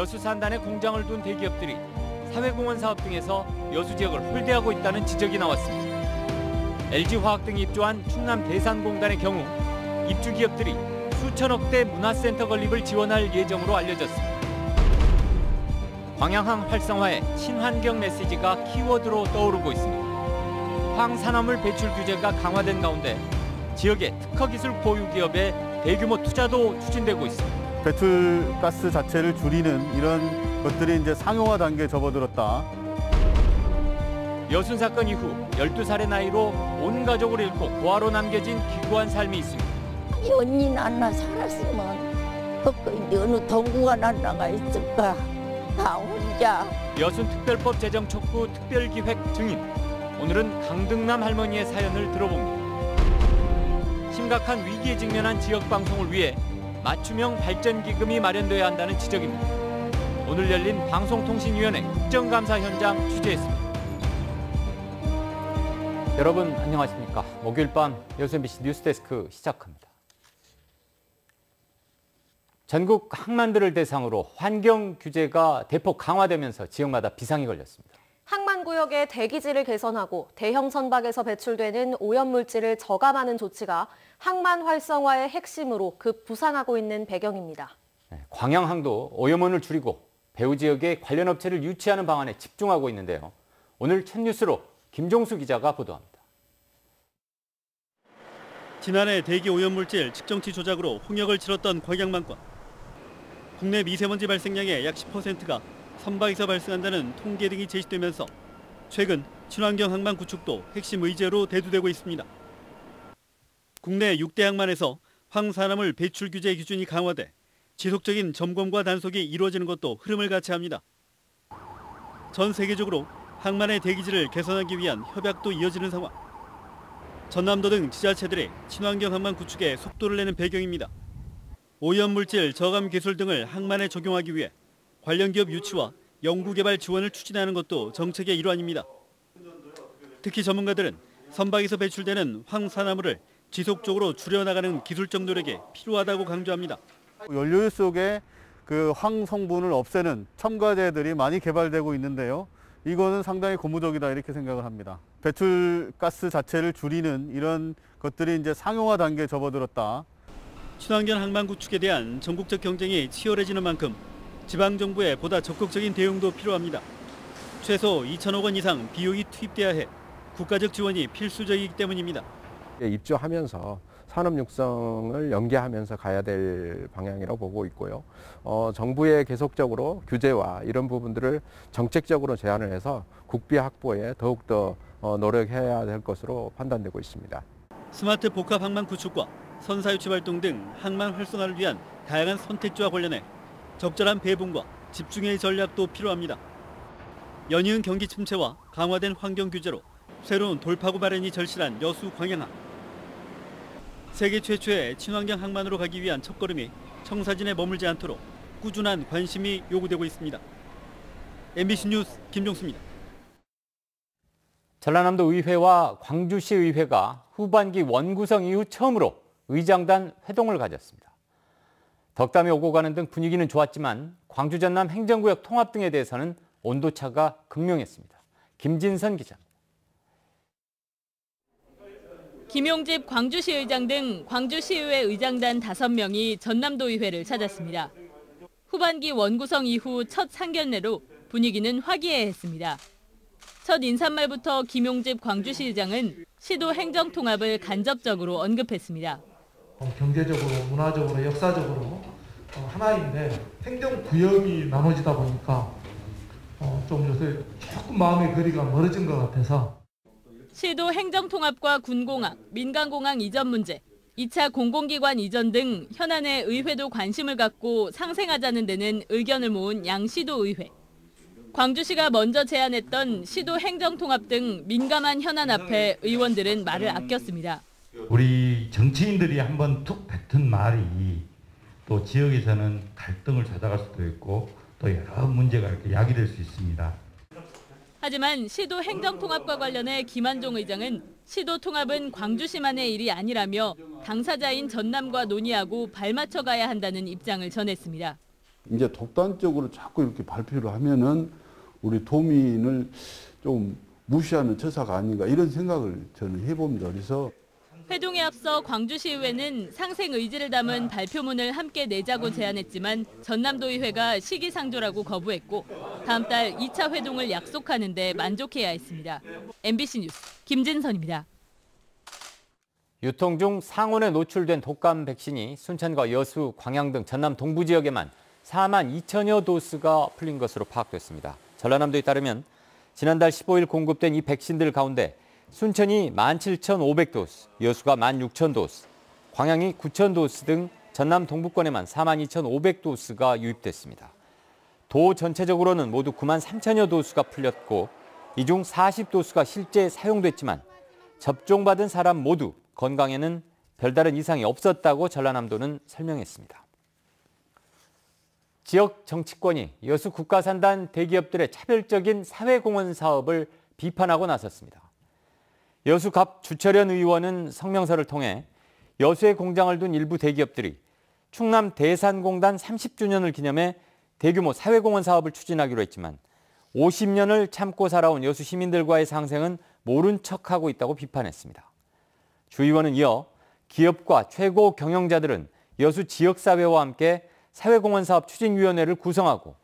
여수 산단에 공장을 둔 대기업들이 사회공헌 사업 등에서 여수 지역을 홀대하고 있다는 지적이 나왔습니다. LG화학 등이 입주한 충남 대산공단의 경우 입주 기업들이 수천억대 문화센터 건립을 지원할 예정으로 알려졌습니다. 광양항 활성화의 친환경 메시지가 키워드로 떠오르고 있습니다. 황산화물 배출 규제가 강화된 가운데 지역의 특허기술 보유 기업의 대규모 투자도 추진되고 있습니다. 배출가스 자체를 줄이는 이런 것들이 이제 상용화 단계에 접어들었다. 여순 사건 이후 12살의 나이로 온 가족을 잃고 고아로 남겨진 기구한 삶이 있습니다. 언니 난나 살았으면 거기 어느 동구가 난나가 있을까. 나 혼자. 여순특별법 제정 촉구 특별기획 증인. 오늘은 강등남 할머니의 사연을 들어봅니다. 심각한 위기에 직면한 지역방송을 위해 맞춤형 발전기금이 마련돼야 한다는 지적입니다. 오늘 열린 방송통신위원회 국정감사 현장 취재했습니다. 여러분 안녕하십니까. 목요일 밤 여수 MBC 뉴스데스크 시작합니다. 전국 항만들을 대상으로 환경 규제가 대폭 강화되면서 지역마다 비상이 걸렸습니다. 항만구역의 대기질을 개선하고 대형 선박에서 배출되는 오염물질을 저감하는 조치가 항만 활성화의 핵심으로 급 부상하고 있는 배경입니다. 광양항도 오염원을 줄이고 배후 지역에 관련 업체를 유치하는 방안에 집중하고 있는데요. 오늘 첫 뉴스로 김종수 기자가 보도합니다. 지난해 대기 오염물질 측정치 조작으로 홍역을 치렀던 광양만권. 국내 미세먼지 발생량의 약 10%가 선박에서 발생한다는 통계 등이 제시되면서 최근 친환경 항만 구축도 핵심 의제로 대두되고 있습니다. 국내 6대 항만에서 황산화물 배출 규제 기준이 강화돼 지속적인 점검과 단속이 이루어지는 것도 흐름을 같이 합니다. 전 세계적으로 항만의 대기질을 개선하기 위한 협약도 이어지는 상황. 전남도 등 지자체들이 친환경 항만 구축에 속도를 내는 배경입니다. 오염물질 저감 기술 등을 항만에 적용하기 위해 관련 기업 유치와 연구개발 지원을 추진하는 것도 정책의 일환입니다. 특히 전문가들은 선박에서 배출되는 황산화물을 지속적으로 줄여나가는 기술적 노력이 필요하다고 강조합니다. 연료유 속에 그 황 성분을 없애는 첨가제들이 많이 개발되고 있는데요. 이거는 상당히 고무적이다 이렇게 생각을 합니다. 배출가스 자체를 줄이는 이런 것들이 이제 상용화 단계에 접어들었다. 친환경 항만 구축에 대한 전국적 경쟁이 치열해지는 만큼 지방정부의 보다 적극적인 대응도 필요합니다. 최소 2천억 원 이상 비용이 투입돼야 해 국가적 지원이 필수적이기 때문입니다. 입주하면서 산업 육성을 연계하면서 가야 될 방향이라고 보고 있고요. 정부에 계속적으로 규제와 이런 부분들을 정책적으로 제안을 해서 국비 확보에 더욱더 노력해야 될 것으로 판단되고 있습니다. 스마트 복합 항만 구축과 선사 유치 활동 등 항만 활성화를 위한 다양한 선택지와 관련해 적절한 배분과 집중의 전략도 필요합니다. 연이은 경기 침체와 강화된 환경 규제로 새로운 돌파구 마련이 절실한 여수 광양항. 세계 최초의 친환경 항만으로 가기 위한 첫걸음이 청사진에 머물지 않도록 꾸준한 관심이 요구되고 있습니다. MBC 뉴스 김종수입니다. 전라남도 의회와 광주시 의회가 후반기 원구성 이후 처음으로 의장단 회동을 가졌습니다. 덕담이 오고 가는 등 분위기는 좋았지만 광주 전남 행정구역 통합 등에 대해서는 온도차가 극명했습니다. 김진선 기자. 김용집 광주시 의장 등 광주시의회 의장단 5명이 전남도의회를 찾았습니다. 후반기 원구성 이후 첫 상견례로 분위기는 화기애애했습니다. 첫 인사말부터 김용집 광주시 의장은 시도 행정통합을 간접적으로 언급했습니다. 경제적으로, 문화적으로, 역사적으로 하나인데 행정구역이 나눠지다 보니까 좀 요새 조금 마음의 거리가 멀어진 것 같아서 시도 행정통합과 군공항, 민간공항 이전 문제, 2차 공공기관 이전 등 현안에 의회도 관심을 갖고 상생하자는 데는 의견을 모은 양시도의회. 광주시가 먼저 제안했던 시도 행정통합 등 민감한 현안 앞에 의원들은 말을 아꼈습니다. 우리 정치인들이 한번 툭 뱉은 말이 또 지역에서는 갈등을 찾아갈 수도 있고 또 여러 문제가 이렇게 야기될 수 있습니다. 하지만 시도 행정통합과 관련해 김한종 의장은 시도 통합은 광주시만의 일이 아니라며 당사자인 전남과 논의하고 발맞춰 가야 한다는 입장을 전했습니다. 이제 독단적으로 자꾸 이렇게 발표를 하면은 우리 도민을 좀 무시하는 처사가 아닌가 이런 생각을 저는 해봅니다. 그래서 회동에 앞서 광주시의회는 상생 의지를 담은 발표문을 함께 내자고 제안했지만 전남도의회가 시기상조라고 거부했고 다음 달 2차 회동을 약속하는 데 만족해야 했습니다. MBC 뉴스 김진선입니다. 유통 중 상온에 노출된 독감 백신이 순천과 여수, 광양 등 전남 동부 지역에만 4만 2천여 도스가 풀린 것으로 파악됐습니다. 전라남도에 따르면 지난달 15일 공급된 이 백신들 가운데 순천이 17,500도스, 여수가 16,000도스, 광양이 9,000도스 등 전남 동부권에만 42,500도스가 유입됐습니다. 도 전체적으로는 모두 9만 3천여 도스가 풀렸고 이 중 40도스가 실제 사용됐지만 접종받은 사람 모두 건강에는 별다른 이상이 없었다고 전라남도는 설명했습니다. 지역 정치권이 여수 국가산단 대기업들의 차별적인 사회공헌 사업을 비판하고 나섰습니다. 여수갑 주철현 의원은 성명서를 통해 여수에 공장을 둔 일부 대기업들이 충남 대산공단 30주년을 기념해 대규모 사회공헌 사업을 추진하기로 했지만 50년을 참고 살아온 여수 시민들과의 상생은 모른 척하고 있다고 비판했습니다. 주 의원은 이어 기업과 최고 경영자들은 여수 지역사회와 함께 사회공헌 사업 추진위원회를 구성하고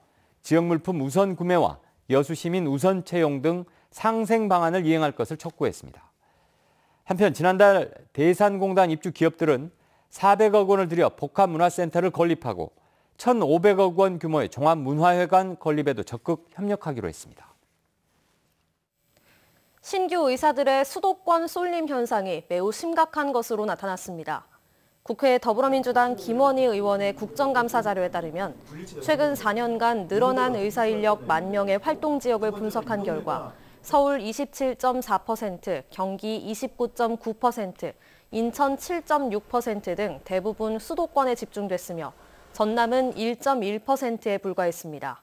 지역물품 우선 구매와 여수 시민 우선 채용 등 상생 방안을 이행할 것을 촉구했습니다. 한편 지난달 대산공단 입주 기업들은 400억 원을 들여 복합문화센터를 건립하고 1,500억 원 규모의 종합문화회관 건립에도 적극 협력하기로 했습니다. 신규 의사들의 수도권 쏠림 현상이 매우 심각한 것으로 나타났습니다. 국회 더불어민주당 김원희 의원의 국정감사 자료에 따르면 최근 4년간 늘어난 의사 인력 10,000명의 활동 지역을 분석한 결과 서울 27.4%, 경기 29.9%, 인천 7.6% 등 대부분 수도권에 집중됐으며 전남은 1.1%에 불과했습니다.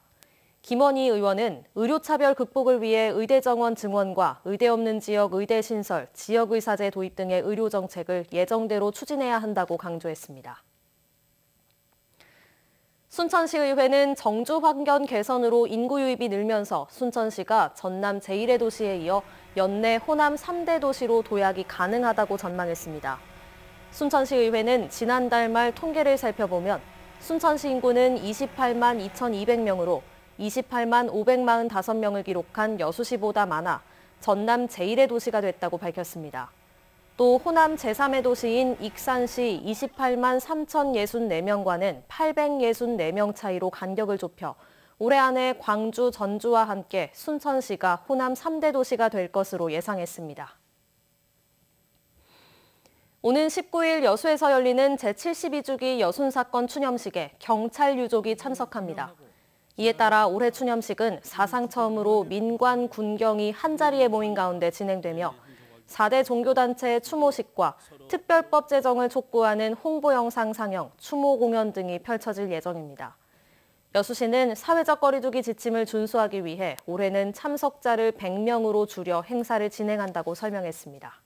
김원희 의원은 의료차별 극복을 위해 의대 정원 증원과 의대 없는 지역 의대 신설, 지역의사제 도입 등의 의료 정책을 예정대로 추진해야 한다고 강조했습니다. 순천시의회는 정주 환경 개선으로 인구 유입이 늘면서 순천시가 전남 제1의 도시에 이어 연내 호남 3대 도시로 도약이 가능하다고 전망했습니다. 순천시의회는 지난달 말 통계를 살펴보면 순천시 인구는 28만 2,200명으로 28만 545명을 기록한 여수시보다 많아 전남 제1의 도시가 됐다고 밝혔습니다. 또 호남 제3의 도시인 익산시 28만 3,064명과는 864명 차이로 간격을 좁혀 올해 안에 광주, 전주와 함께 순천시가 호남 3대 도시가 될 것으로 예상했습니다. 오는 19일 여수에서 열리는 제72주기 여순사건 추념식에 경찰 유족이 참석합니다. 이에 따라 올해 추념식은 사상 처음으로 민관, 군경이 한자리에 모인 가운데 진행되며 4대 종교단체의 추모식과 특별법 제정을 촉구하는 홍보 영상 상영, 추모 공연 등이 펼쳐질 예정입니다. 여수시는 사회적 거리두기 지침을 준수하기 위해 올해는 참석자를 100명으로 줄여 행사를 진행한다고 설명했습니다.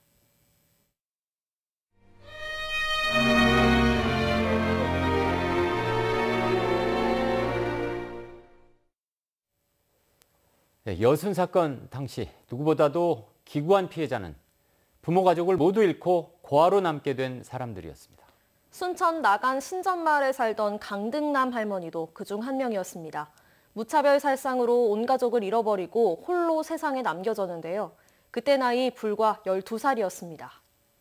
여순 사건 당시 누구보다도 기구한 피해자는 부모 가족을 모두 잃고 고아로 남게 된 사람들이었습니다. 순천 나간 신전마을에 살던 강등남 할머니도 그중 한 명이었습니다. 무차별 살상으로 온 가족을 잃어버리고 홀로 세상에 남겨졌는데요. 그때 나이 불과 12살이었습니다.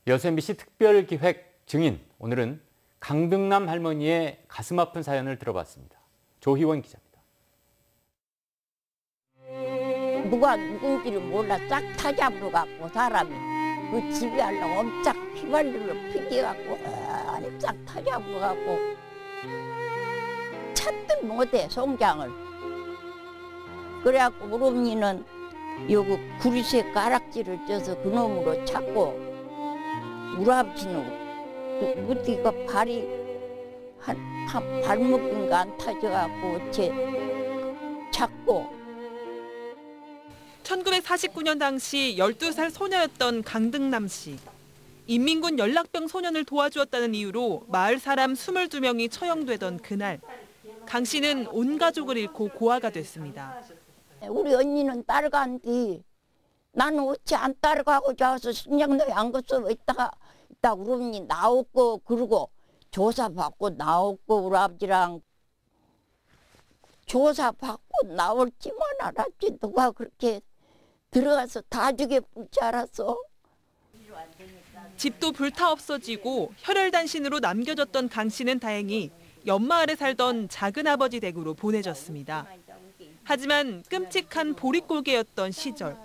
여수 MBC 특별기획 증인, 오늘은 강등남 할머니의 가슴 아픈 사연을 들어봤습니다. 조희원 기자입니다. 누가 누군지를 몰라 싹 타잡으러 갖고 사람이 그 집에 하려고 엄청 피발리로 피겨갖고 싹 타잡으러 갖고 찾들 못해 송장을. 그래갖고 우리 언니는 여기 구리쇠 가락지를 쪄서 그놈으로 찾고 우리 아버지는 어디가 발이 한 발목인가 안 타져갖고 어째 찾고. 1949년 당시 12살 소녀였던 강등남 씨. 인민군 연락병 소년을 도와주었다는 이유로 마을 사람 22명이 처형되던 그날. 강 씨는 온 가족을 잃고 고아가 됐습니다. 우리 언니는 따라간뒤 나는 어찌 안 따라가고 자서 신장도에 안 갔어 있다 그러니 나왔고 그러고 조사받고 나왔고 우리 아버지랑 조사받고 나올지만 알았지 누가 그렇게 들어가서 다 죽여볼지 알았어. 집도 불타 없어지고 혈혈단신으로 남겨졌던 강 씨는 다행히 옆마을에 살던 작은아버지 댁으로 보내졌습니다. 하지만 끔찍한 보릿골개였던 시절.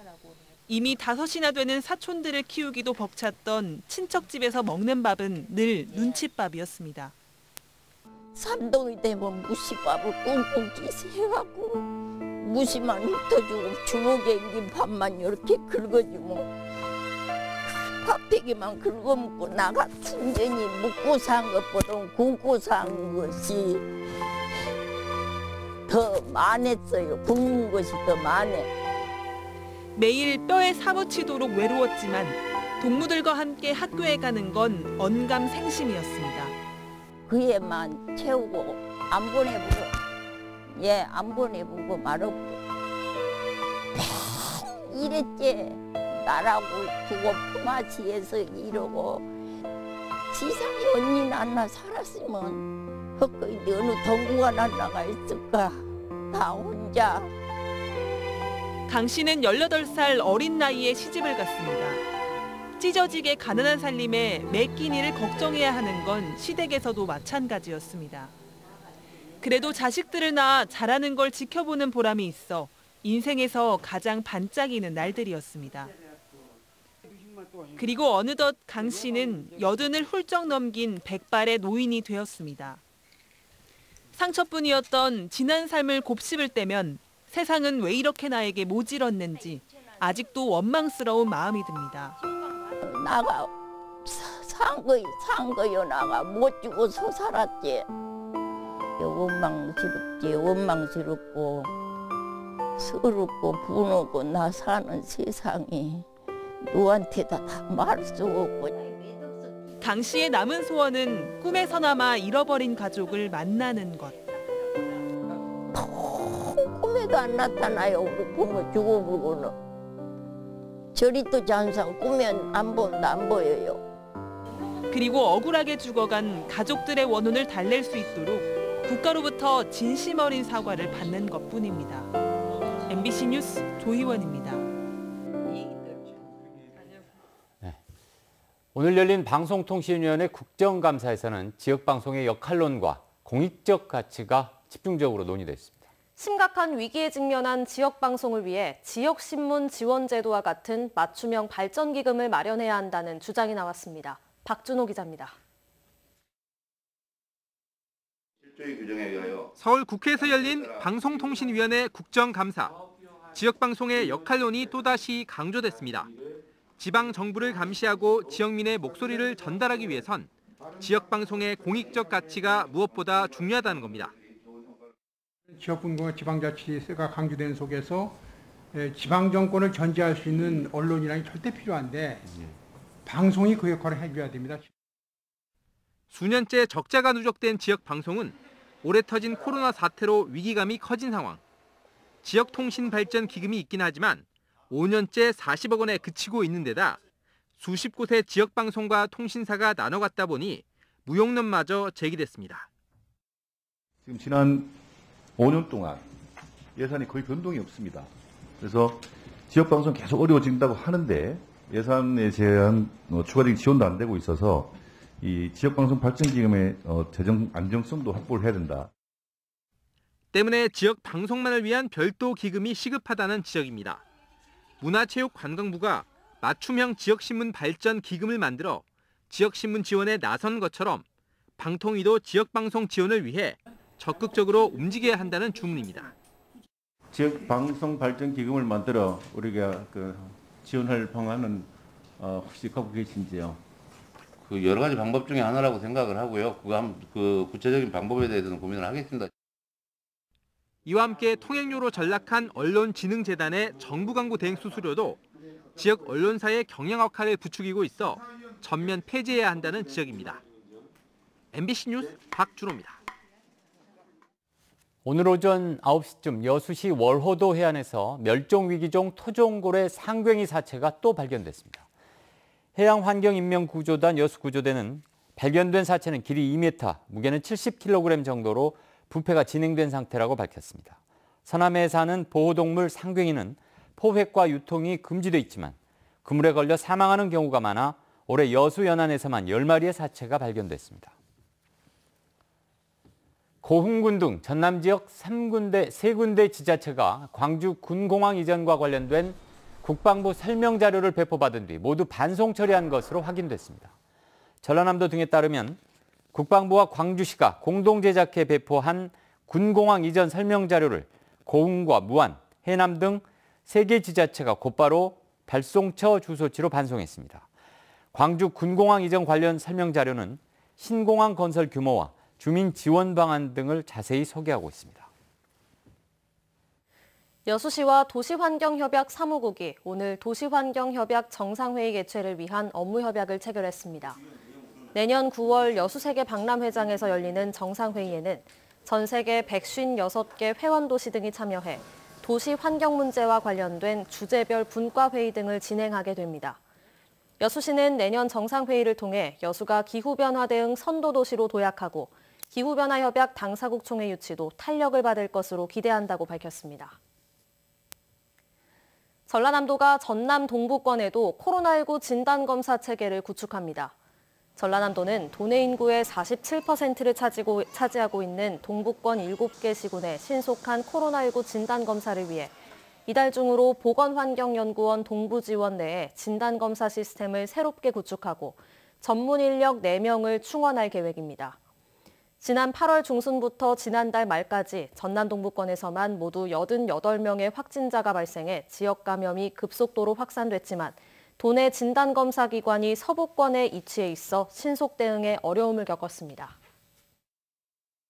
이미 5이나 되는 사촌들을 키우기도 벅찼던 친척집에서 먹는 밥은 늘 눈칫밥이었습니다. 삼동이 되면 무시밥을 꽁꽁 기세해갖고 무시만 흩어주고 주먹에 낀 밥만 이렇게 긁어주면 밥대기만 긁어먹고 나 같은 년이 먹고 산 것보다 굶고 산 것이 더 많았어요. 굶는 것이 더 많아. 매일 뼈에 사무치도록 외로웠지만 동무들과 함께 학교에 가는 건 언감생심이었습니다. 그 애만 채우고 안 보내보고 안 보내보고 말하고 이랬지. 나라고 두고 품앗이해서 이러고 세상에 언니는 안나 살았으면 헛거이 어느 동구가 날라가 있을까. 다 혼자. 강 씨는 18살 어린 나이에 시집을 갔습니다. 찢어지게 가난한 살림에 매 끼니를 걱정해야 하는 건 시댁에서도 마찬가지였습니다. 그래도 자식들을 낳아 자라는 걸 지켜보는 보람이 있어 인생에서 가장 반짝이는 날들이었습니다. 그리고 어느덧 강 씨는 80을 훌쩍 넘긴 백발의 노인이 되었습니다. 상처뿐이었던 지난 삶을 곱씹을 때면 세상은 왜 이렇게 나에게 모질었는지 아직도 원망스러운 마음이 듭니다. 나가 산 거요 나가 못 죽어서 살았지. 원망스럽고 서럽고 분하고 나 사는 세상이 누구한테다 다 말할 수 없고. 강 씨의 남은 소원은 꿈에서나마 잃어버린 가족을 만나는 것. 꿈에도 안 나타나요. 우리 부모 죽어보고는. 저리도 잔상 꾸면 안 보여요. 그리고 억울하게 죽어간 가족들의 원혼을 달랠 수 있도록 국가로부터 진심 어린 사과를 받는 것뿐입니다. MBC 뉴스 조희원입니다. 네. 오늘 열린 방송통신위원회 국정감사에서는 지역방송의 역할론과 공익적 가치가 집중적으로 논의됐습니다. 심각한 위기에 직면한 지역방송을 위해 지역신문 지원제도와 같은 맞춤형 발전기금을 마련해야 한다는 주장이 나왔습니다. 박준호 기자입니다. 서울 국회에서 열린 방송통신위원회 국정감사. 지역방송의 역할론이 또다시 강조됐습니다. 지방정부를 감시하고 지역민의 목소리를 전달하기 위해선 지역방송의 공익적 가치가 무엇보다 중요하다는 겁니다. 지역분권과 지방자치가 강조되는 속에서 지방정권을 견제할 수 있는 언론이라는 게 절대 필요한데 방송이 그 역할을 해줘야 됩니다. 수년째 적자가 누적된 지역방송은 올해 터진 코로나 사태로 위기감이 커진 상황. 지역통신발전기금이 있긴 하지만 5년째 40억 원에 그치고 있는 데다 수십 곳의 지역방송과 통신사가 나눠갔다 보니 무용론마저 제기됐습니다. 지금 지난 5년 동안 예산이 거의 변동이 없습니다. 그래서 지역방송 계속 어려워진다고 하는데 예산에 대한 추가적인 지원도 안 되고 있어서 이 지역방송 발전기금의 재정 안정성도 확보를 해야 된다. 때문에 지역방송만을 위한 별도 기금이 시급하다는 지적입니다. 문화체육관광부가 맞춤형 지역신문 발전 기금을 만들어 지역신문 지원에 나선 것처럼 방통위도 지역방송 지원을 위해 적극적으로 움직여야 한다는 주문입니다. 지역방송 발전기금을 만들어 우리가 지원할 방안은 혹시 갖고 계신지요? 여러 가지 방법 중에 하나라고 생각을 하고요. 그 구체적인 방법에 대해서는 고민을 하겠습니다. 이와 함께 통행료로 전락한 언론진흥재단의 정부 광고 대행 수수료도 지역 언론사의 경영 역할을 부추기고 있어 전면 폐지해야 한다는 지적입니다. MBC 뉴스 박준호입니다. 오늘 오전 9시쯤 여수시 월호도 해안에서 멸종위기종 토종고래 상괭이 사체가 또 발견됐습니다. 해양환경인명구조단 여수구조대는 발견된 사체는 길이 2m, 무게는 70kg 정도로 부패가 진행된 상태라고 밝혔습니다. 서남해에 사는 보호동물 상괭이는 포획과 유통이 금지돼 있지만 그물에 걸려 사망하는 경우가 많아 올해 여수 연안에서만 10마리의 사체가 발견됐습니다. 고흥군 등 전남 지역 3군데 지자체가 광주 군공항 이전과 관련된 국방부 설명 자료를 배포받은 뒤 모두 반송 처리한 것으로 확인됐습니다. 전라남도 등에 따르면 국방부와 광주시가 공동 제작해 배포한 군공항 이전 설명 자료를 고흥과 무안, 해남 등 3개 지자체가 곧바로 발송처 주소지로 반송했습니다. 광주 군공항 이전 관련 설명 자료는 신공항 건설 규모와 주민 지원 방안 등을 자세히 소개하고 있습니다. 여수시와 도시환경협약 사무국이 오늘 도시환경협약 정상회의 개최를 위한 업무협약을 체결했습니다. 내년 9월 여수세계 박람회장에서 열리는 정상회의에는 전 세계 156개 회원도시 등이 참여해 도시 환경 문제와 관련된 주제별 분과회의 등을 진행하게 됩니다. 여수시는 내년 정상회의를 통해 여수가 기후변화 대응 선도도시로 도약하고 기후변화협약 당사국 총회 유치도 탄력을 받을 것으로 기대한다고 밝혔습니다. 전라남도가 전남 동부권에도 코로나19 진단검사 체계를 구축합니다. 전라남도는 도내 인구의 47%를 차지하고 있는 동부권 7개 시군의 신속한 코로나19 진단검사를 위해 이달 중으로 보건환경연구원 동부지원 내에 진단검사 시스템을 새롭게 구축하고 전문 인력 4명을 충원할 계획입니다. 지난 8월 중순부터 지난달 말까지 전남 동부권에서만 모두 88명의 확진자가 발생해 지역 감염이 급속도로 확산됐지만 도내 진단검사 기관이 서부권에 위치해 있어 신속 대응에 어려움을 겪었습니다.